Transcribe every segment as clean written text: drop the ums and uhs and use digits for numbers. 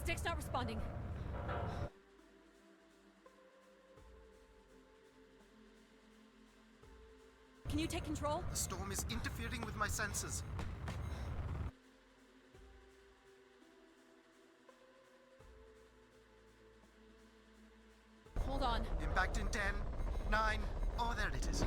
Stick's not responding. Can you take control? The storm is interfering with my senses. Hold on. Impact in 10, 9, oh, there it is.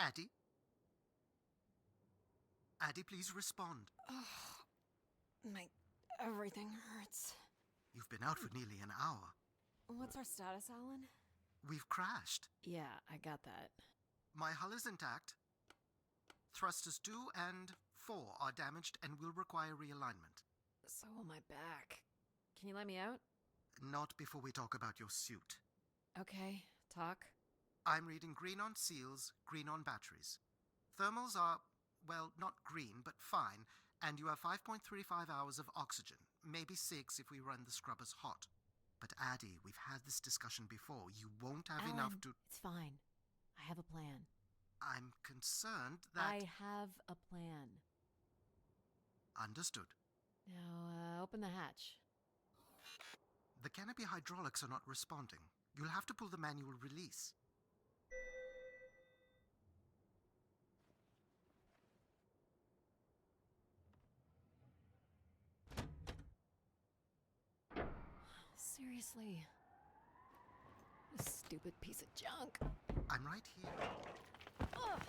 Addie? Addie, please respond. Everything hurts. You've been out for nearly an hour. What's our status, Alan? We've crashed. Yeah, I got that. My hull is intact. Thrusters 2 and 4 are damaged and will require realignment. So will my back. Can you let me out? Not before we talk about your suit. Okay, talk. I'm reading green on seals, green on batteries. Thermals are, well, not green, but fine, and you have 5.35 hours of oxygen, maybe 6 if we run the scrubbers hot. But Addie, we've had this discussion before. You won't have Alan, enough to... It's fine. I have a plan. I'm concerned that... I have a plan. Understood. Now, open the hatch. The canopy hydraulics are not responding. You'll have to pull the manual release. Seriously. This stupid piece of junk. I'm right here. Ugh.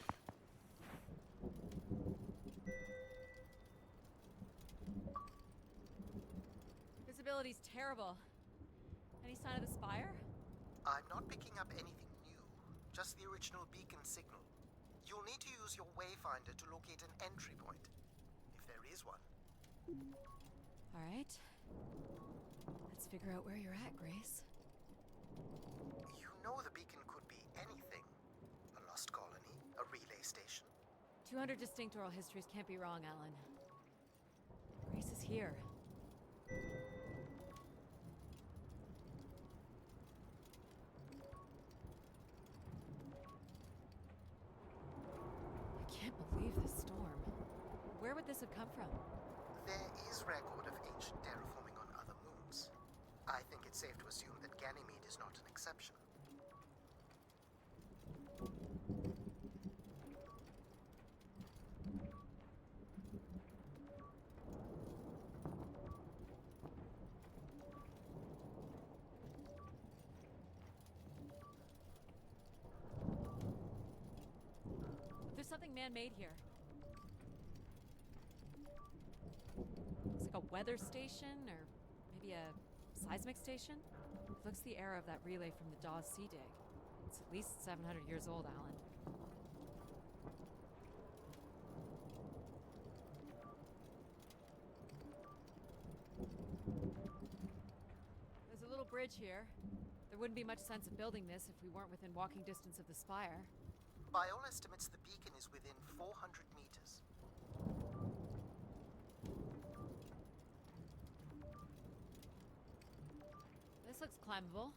Visibility's terrible. Any sign of the spire? I'm not picking up anything new, just the original beacon signal. You'll need to use your wayfinder to locate an entry point, if there is one. All right. Let's figure out where you're at, Grace. You know the beacon could be anything. A lost colony, a relay station. 200 distinct oral histories can't be wrong, Alan. Grace is here. I can't believe this storm. Where would this have come from? There is record of ancient terraforming on other moons. I think it's safe to assume that Ganymede is not an exception. There's something man-made here. Looks like a weather station, or maybe a seismic station? It looks the era of that relay from the Dawes Sea Dig. It's at least 700 years old, Alan. There's a little bridge here. There wouldn't be much sense of building this if we weren't within walking distance of the spire. By all estimates, the beacon is within 400 meters. This looks climbable.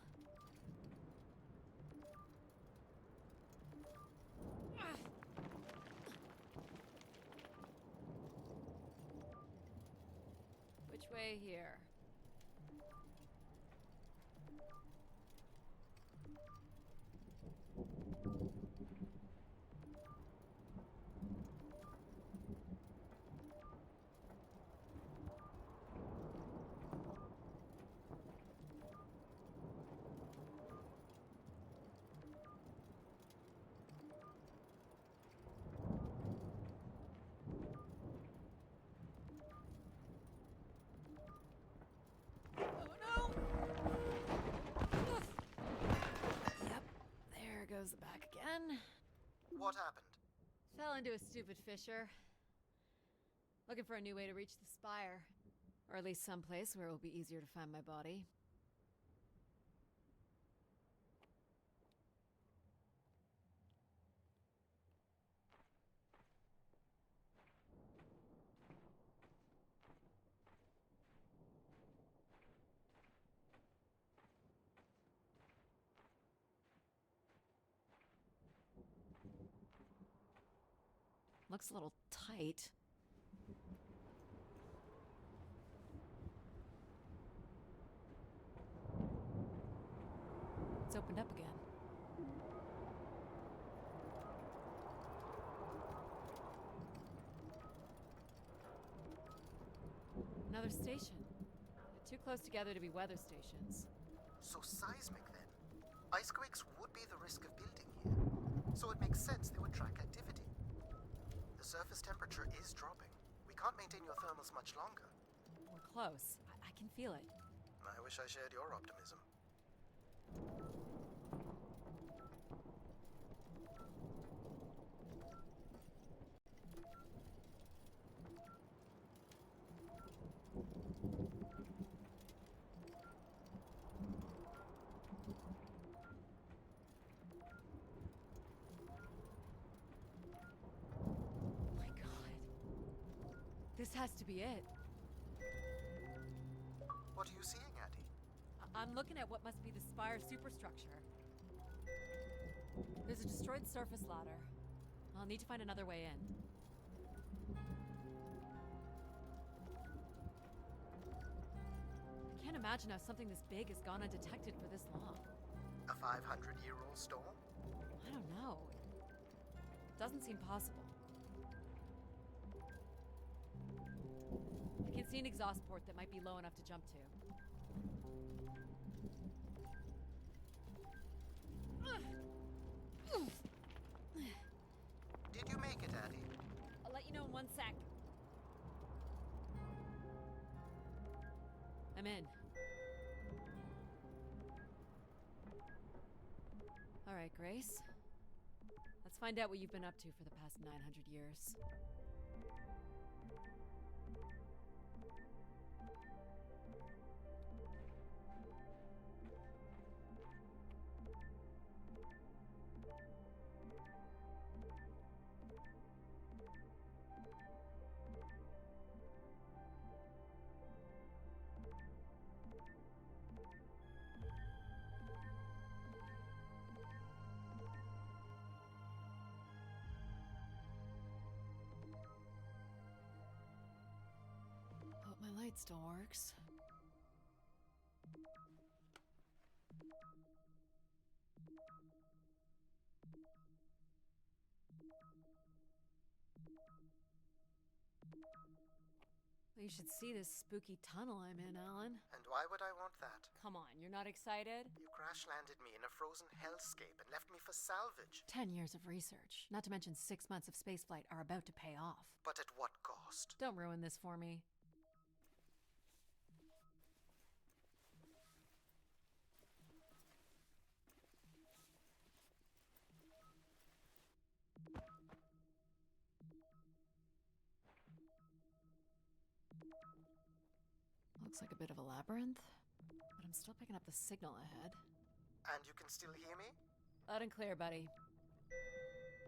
Which way here? Goes the back again. What happened? Fell into a stupid fissure. Looking for a new way to reach the spire. Or at least someplace where it will be easier to find my body. Looks a little tight. It's opened up again. Another station. They're too close together to be weather stations. So seismic then. Icequakes would be the risk of building here. So it makes sense they would track activity. The surface temperature is dropping. We can't maintain your thermals much longer. We're close. I can feel it. I wish I shared your optimism. My God. This has to be it. What are you seeing, Addie? I'm looking at what must be the spire superstructure. There's a destroyed surface ladder. I'll need to find another way in. I can't imagine how something this big has gone undetected for this long. A 500-year-old storm? I don't know. It doesn't seem possible. I can see an exhaust port that might be low enough to jump to. Did you make it, Addie? I'll let you know in 1 sec. I'm in. All right, Grace. Let's find out what you've been up to for the past 900 years. Hope my light still works. You should see this spooky tunnel I'm in, Alan. And why would I want that? Come on, you're not excited? You crash-landed me in a frozen hellscape and left me for salvage. 10 years of research, not to mention 6 months of spaceflight, are about to pay off. But at what cost? Don't ruin this for me. Looks like a bit of a labyrinth, but I'm still picking up the signal ahead. And you can still hear me? Loud and clear, buddy.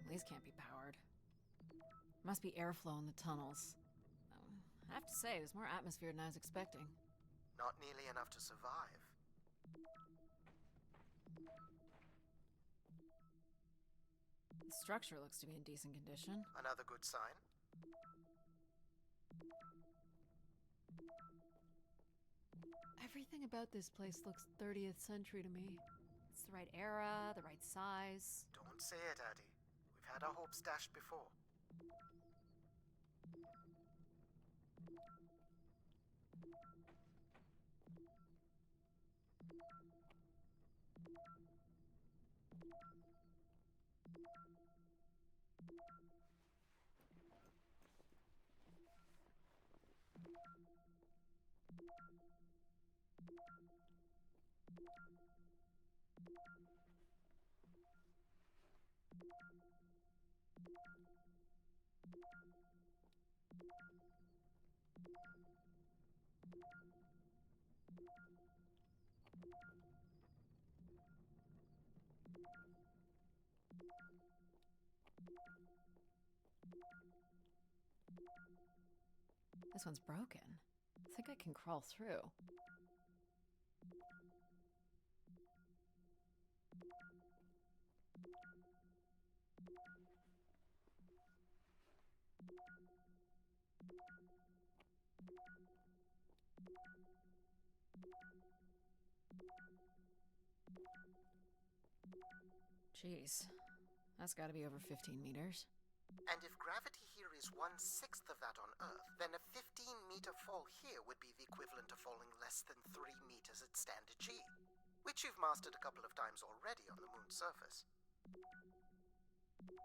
These can't be powered. Must be airflow in the tunnels. I have to say, there's more atmosphere than I was expecting. Not nearly enough to survive. The structure looks to be in decent condition. Another good sign. Everything about this place looks 30th century to me. It's the right era, the right size. Don't say it, Addie. We've had our hopes dashed before. This one's broken. I think I can crawl through. Jeez, that's gotta be over 15 meters. And if gravity here is 1/6 of that on Earth, then a 15-meter fall here would be the equivalent of falling less than 3 meters at standard G, which you've mastered a couple of times already on the moon's surface.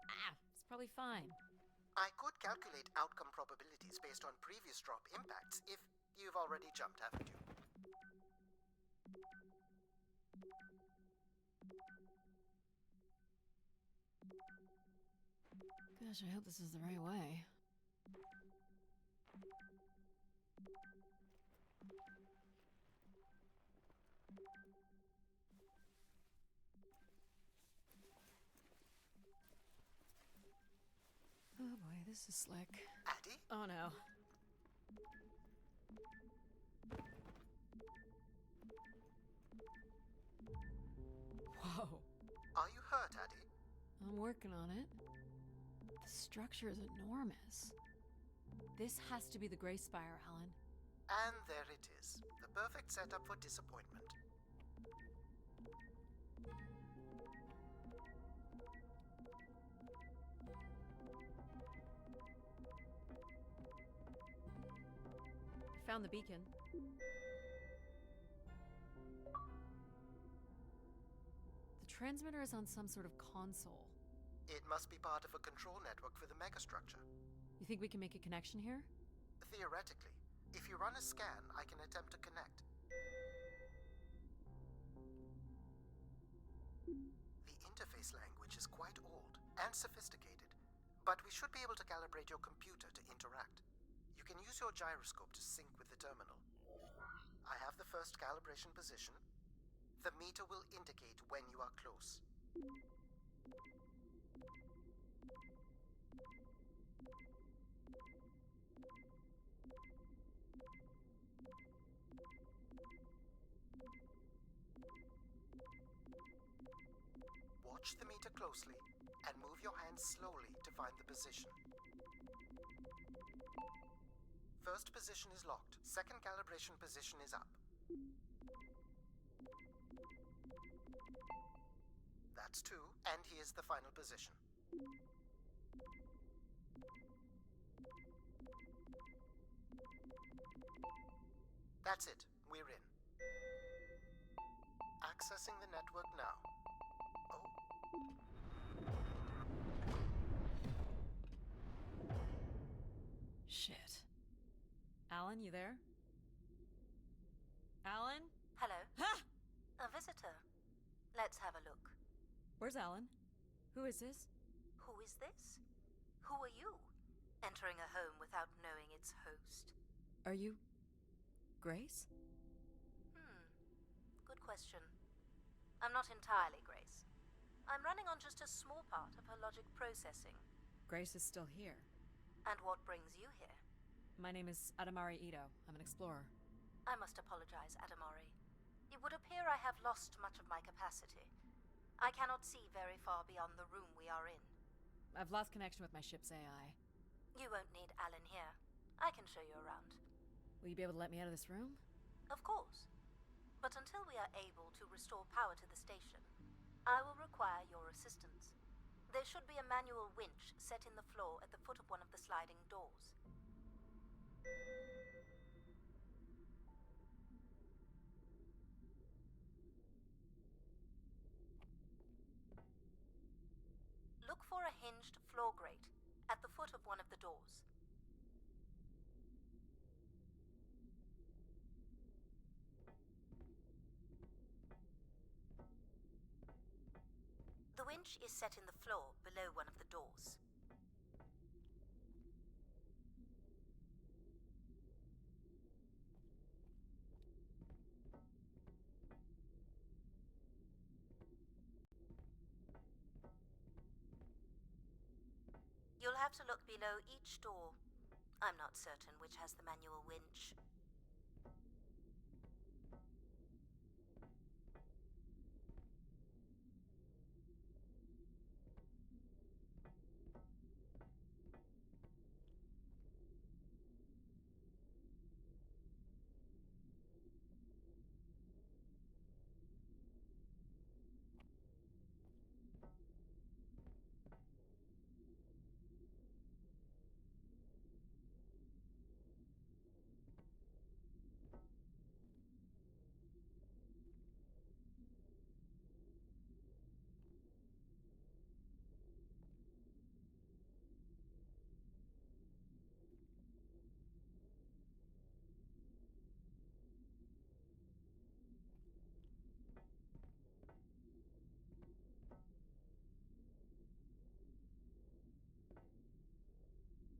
Ah, it's probably fine. I could calculate outcome probabilities based on previous drop impacts if you've already jumped, haven't you? Gosh, I hope this is the right way. Oh boy, this is slick. Addie? Oh no. Whoa. Are you hurt, Addie? I'm working on it. The structure is enormous. This has to be the Gray Spire, Alan. And there it is. The perfect setup for disappointment. Found the beacon. The transmitter is on some sort of console. It must be part of a control network for the megastructure. You think we can make a connection here? Theoretically. If you run a scan, I can attempt to connect. The interface language is quite old and sophisticated, but we should be able to calibrate your computer to interact. You can use your gyroscope to sync with the terminal. I have the first calibration position. The meter will indicate when you are close. Watch the meter closely and move your hands slowly to find the position. First position is locked. Second calibration position is up. That's 2, and here's the final position. That's it. We're in. Accessing the network now. Oh. Shit. Alan, you there? Alan? Hello? Ha! A visitor. Let's have a look. Where's Alan? Who is this? Who is this? Who are you? Entering a home without knowing its host. Are you... Grace? Good question. I'm not entirely Grace. I'm running on just a small part of her logic processing. Grace is still here. And what brings you here? My name is Adamari Ito. I'm an explorer. I must apologize, Adamari. It would appear I have lost much of my capacity. I cannot see very far beyond the room we are in. I've lost connection with my ship's AI. You won't need Alan here. I can show you around. Will you be able to let me out of this room? Of course. But until we are able to restore power to the station, I will require your assistance. There should be a manual winch set in the floor at the foot of one of the sliding doors. Look for a hinged floor grate at the foot of one of the doors. The winch is set in the floor below one of the doors. have to look below each door. I'm not certain which has the manual winch.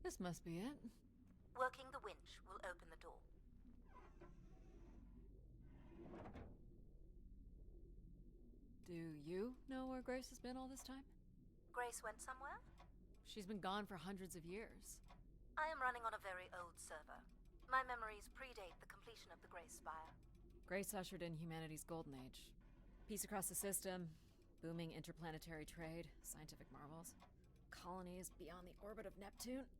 This must be it. Working the winch will open the door. Do you know where Grace has been all this time? Grace went somewhere? She's been gone for hundreds of years. I am running on a very old server. My memories predate the completion of the Grace Spire. Grace ushered in humanity's golden age. Peace across the system, booming interplanetary trade, scientific marvels, colonies beyond the orbit of Neptune.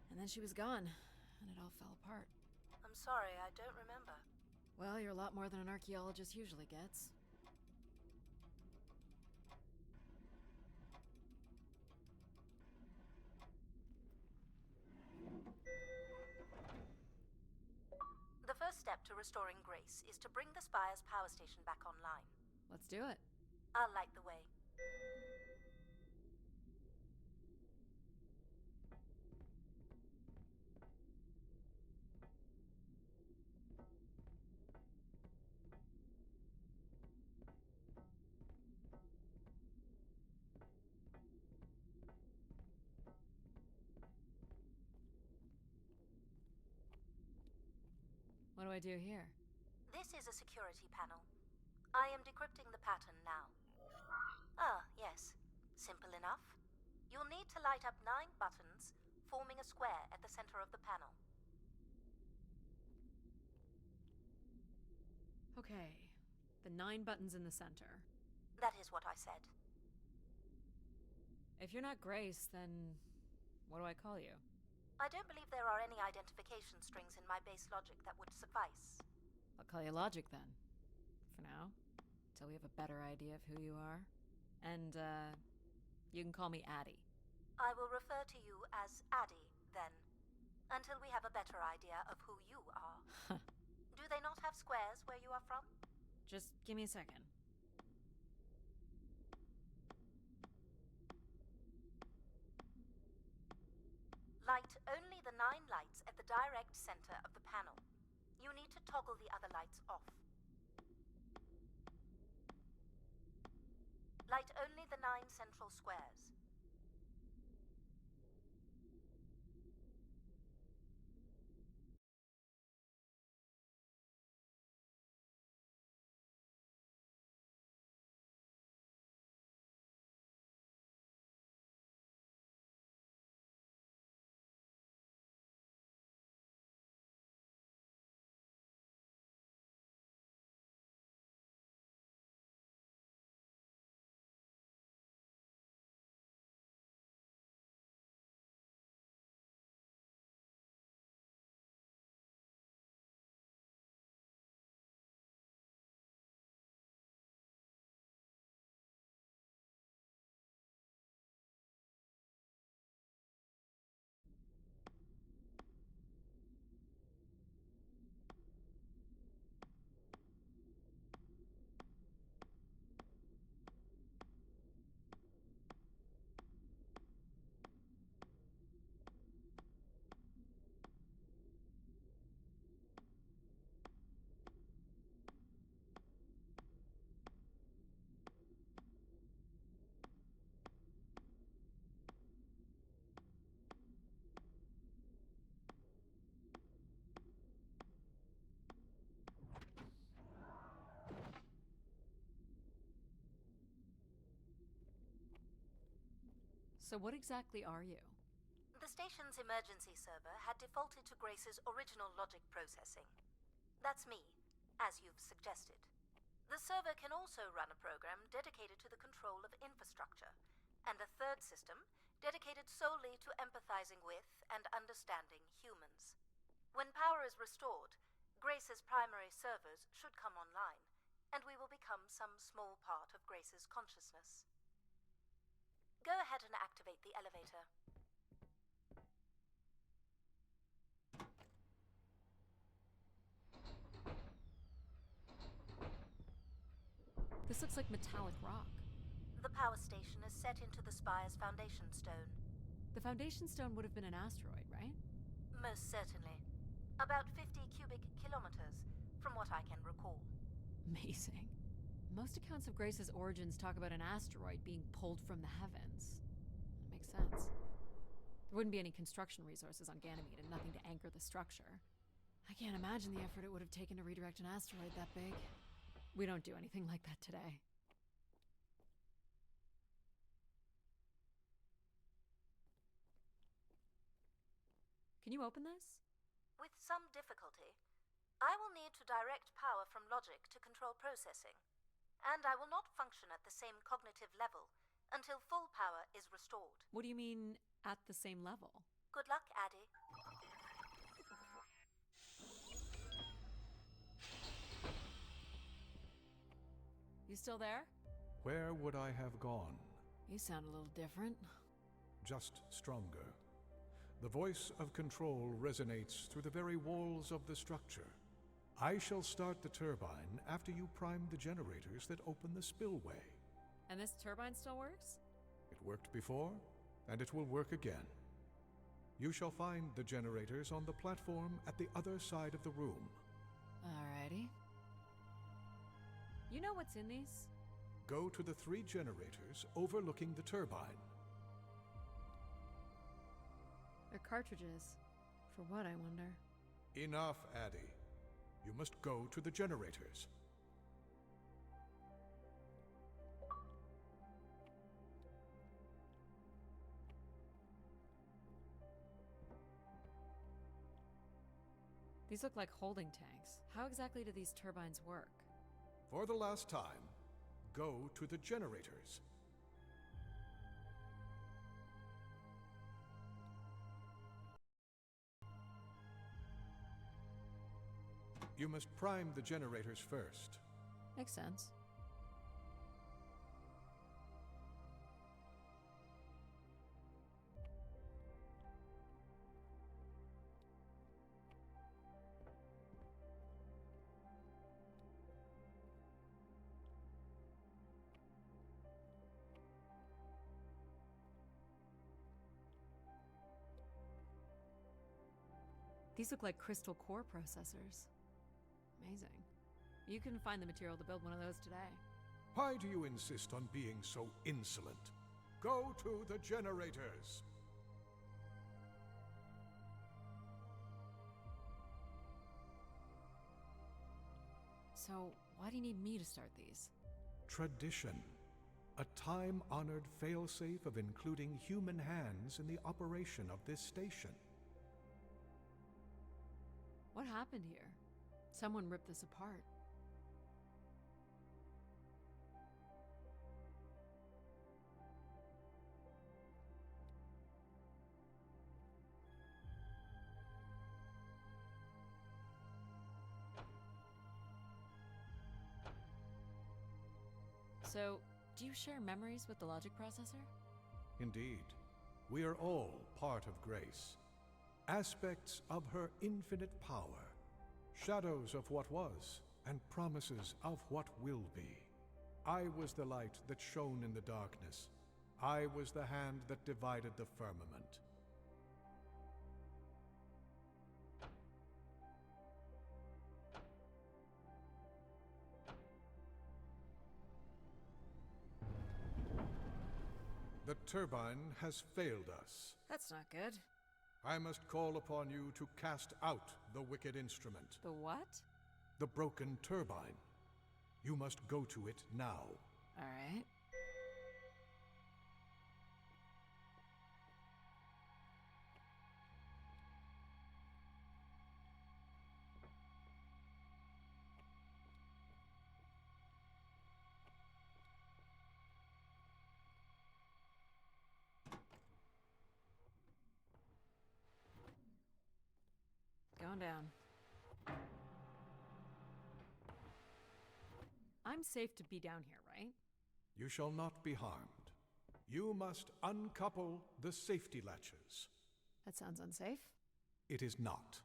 And then she was gone, and it all fell apart. I'm sorry, I don't remember. Well, you're a lot more than an archaeologist usually gets. The first step to restoring Grace is to bring the Spire's power station back online. Let's do it. I'll light the way. What do I do here? This is a security panel. I am decrypting the pattern now. Ah, yes. Simple enough. You'll need to light up 9 buttons, forming a square at the center of the panel. Okay, the 9 buttons in the center. That is what I said. If you're not Grace, then what do I call you? I don't believe there are any identification strings in my base logic that would suffice. I'll call you Logic then. For now. Till we have a better idea of who you are. And, you can call me Addie. I will refer to you as Addie, then, until we have a better idea of who you are. Do they not have squares where you are from? Just give me a second. Light only the 9 lights at the direct center of the panel. You need to toggle the other lights off. Light only the 9 central squares. So what exactly are you? The The station's emergency server had defaulted to Grace's original logic processing. That's me, as you've suggested. The server can also run a program dedicated to the control of infrastructure, and a third system dedicated solely to empathizing with and understanding humans. When power is restored, Grace's primary servers should come online, and we will become some small part of Grace's consciousness. Go ahead and activate the elevator. This looks like metallic rock. The power station is set into the spire's foundation stone. The foundation stone would have been an asteroid, right? Most certainly. About 50 cubic kilometers, from what I can recall. Amazing. Most accounts of Grace's origins talk about an asteroid being pulled from the heavens. That makes sense. There wouldn't be any construction resources on Ganymede and nothing to anchor the structure. I can't imagine the effort it would have taken to redirect an asteroid that big. We don't do anything like that today. Can you open this? With some difficulty. I will need to direct power from logic to control processing, and I will not function at the same cognitive level until full power is restored. What do you mean, at the same level? Good luck, Addie. You still there? Where would I have gone? You sound a little different. Just stronger. The voice of control resonates through the very walls of the structure. I shall start the turbine after you prime the generators that open the spillway. And this turbine still works? It worked before, and it will work again. You shall find the generators on the platform at the other side of the room. Alrighty. You know what's in these? Go to the 3 generators overlooking the turbine. They're cartridges. For what, I wonder? Enough, Addie. You must go to the generators. These look like holding tanks. How exactly do these turbines work? For the last time, go to the generators. You must prime the generators first. Makes sense. These look like crystal core processors. Amazing. You couldn't find the material to build one of those today. Why do you insist on being so insolent? Go to the generators! So, why do you need me to start these? Tradition. A time-honored failsafe of including human hands in the operation of this station. What happened here? Someone ripped this apart. So, do you share memories with the logic processor? Indeed. We are all part of Grace. Aspects of her infinite power. Shadows of what was, and promises of what will be. I was the light that shone in the darkness. I was the hand that divided the firmament. The turbine has failed us. That's not good. I must call upon you to cast out the wicked instrument. The what? The broken turbine. You must go to it now. All right. Calm down. I'm safe to be down here, right? You shall not be harmed. You must uncouple the safety latches. That sounds unsafe. It is not.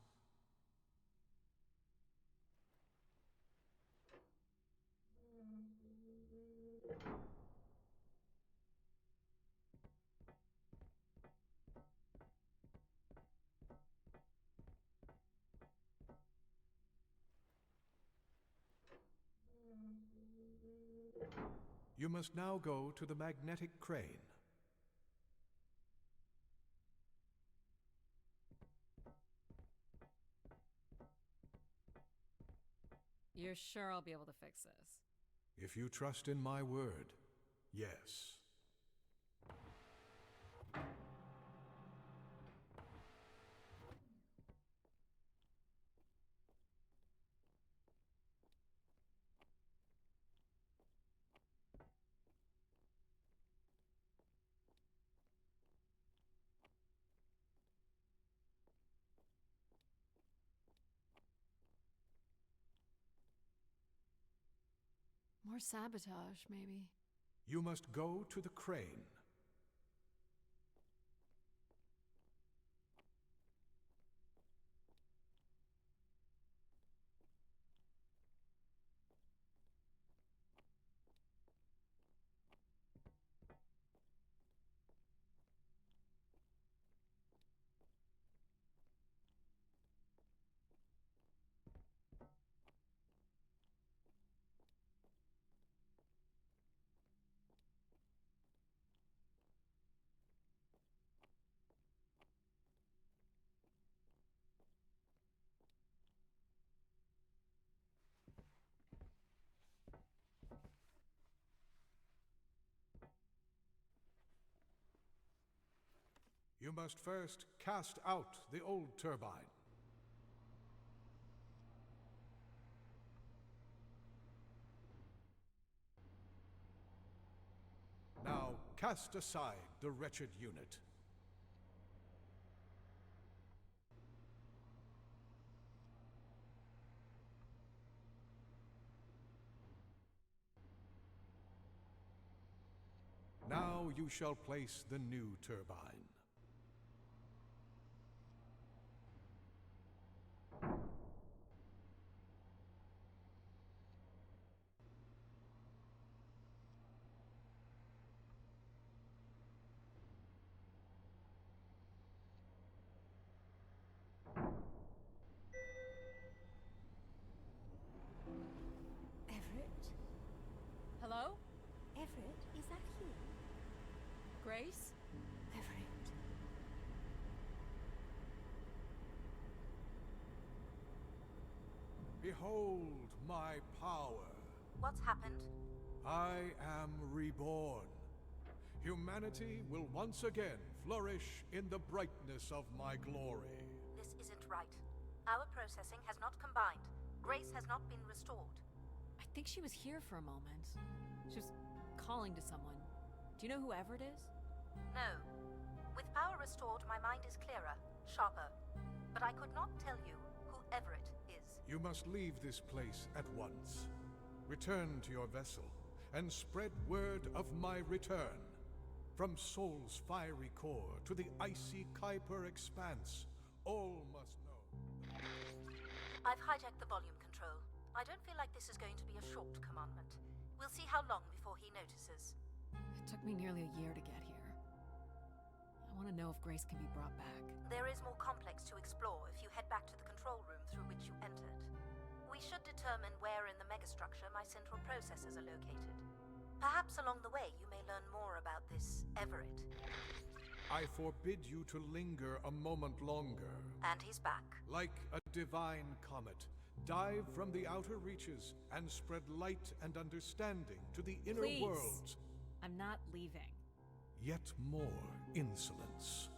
You must now go to the magnetic crane. You're sure I'll be able to fix this? If you trust in my word, yes. More sabotage, maybe. You must go to the crane. You must first cast out the old turbine. Now cast aside the wretched unit. Now you shall place the new turbine. Everett? Hello? Everett, is that you? Grace? Everett. Behold my power. What's happened? I am reborn. Humanity will once again flourish in the brightness of my glory. This isn't right. Our processing has not combined. Grace has not been restored. I think she was here for a moment. She was calling to someone. Do you know who Everett is? No. With power restored, my mind is clearer, sharper. But I could not tell you who Everett is. You must leave this place at once. Return to your vessel and spread word of my return. From Sol's fiery core to the icy Kuiper expanse, all must know. I've hijacked the volume control. I don't feel like this is going to be a short commandment. We'll see how long before he notices. It took me nearly a year to get here. I want to know if Grace can be brought back. There is more complex to explore if you head back to the control room through which you entered. We should determine where in the megastructure my central processors are located. Perhaps along the way you may learn more about this Everett. I forbid you to linger a moment longer. And he's back. Like a divine comet, dive from the outer reaches and spread light and understanding to the inner Please. worlds. I'm not leaving. Yet more insolence.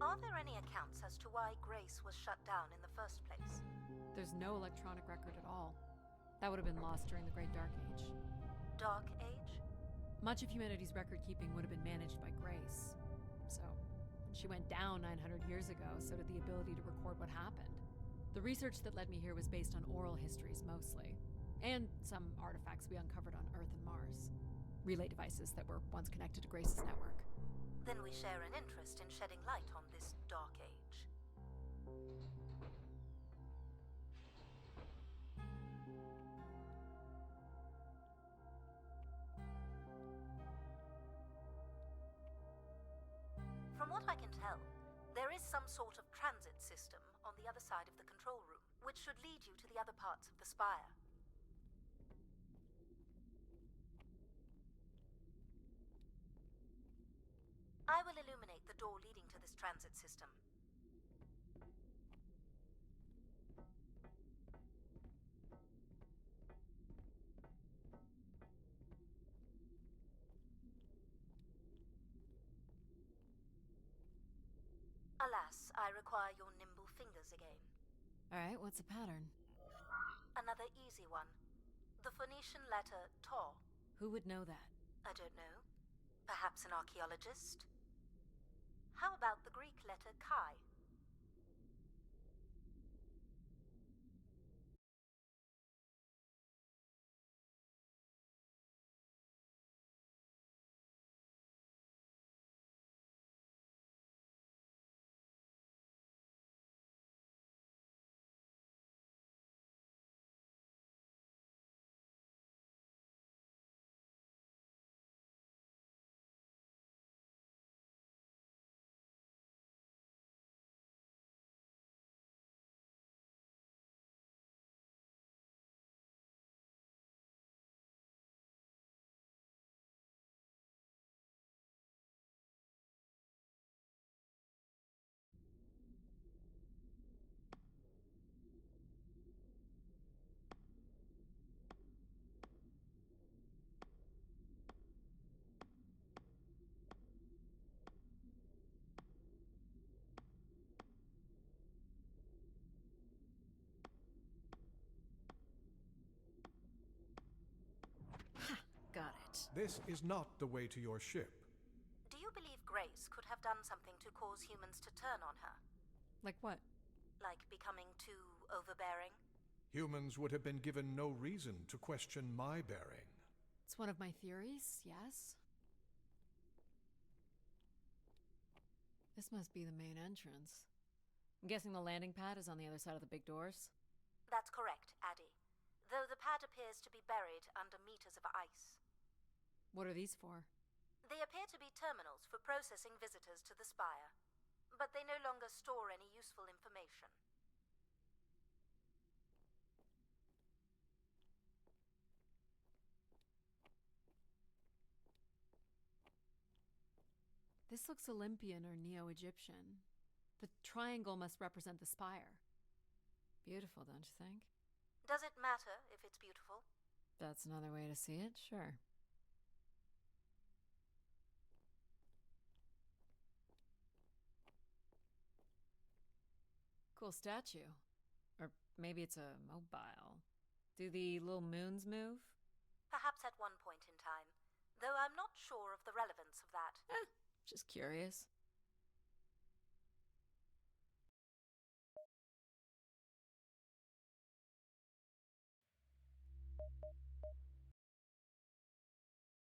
Are there any accounts as to why Grace was shut down in the first place? There's no electronic record at all. That would have been lost during the Great Dark Age. Dark Age? Much of humanity's record-keeping would have been managed by Grace. So, when she went down 900 years ago, so did the ability to record what happened. The research that led me here was based on oral histories mostly, and some artifacts we uncovered on Earth and Mars. Relay devices that were once connected to Grace's network. Then we share an interest in shedding light on this Dark Age. From what I can tell, there is some sort of transit system on the other side of the control room, which should lead you to the other parts of the spire. I will illuminate the door leading to this transit system. Alas, I require your nimble fingers again. Alright, what's the pattern? Another easy one. The Phoenician letter Taw. Who would know that? I don't know. Perhaps an archaeologist? How about the Greek letter Chi? Got it. This is not the way to your ship. Do you believe Grace could have done something to cause humans to turn on her? Like what? Like becoming too overbearing? Humans would have been given no reason to question my bearing. It's one of my theories, yes? This must be the main entrance. I'm guessing the landing pad is on the other side of the big doors? That's correct, Addie. Though the pad appears to be buried under meters of ice. What are these for? They appear to be terminals for processing visitors to the spire, but they no longer store any useful information. This looks Olympian or Neo-Egyptian. The triangle must represent the spire. Beautiful, don't you think? Does it matter if it's beautiful? That's another way to see it, sure. Cool statue. Or maybe it's a mobile. Do the little moons move? Perhaps at one point in time, though I'm not sure of the relevance of that. Just curious.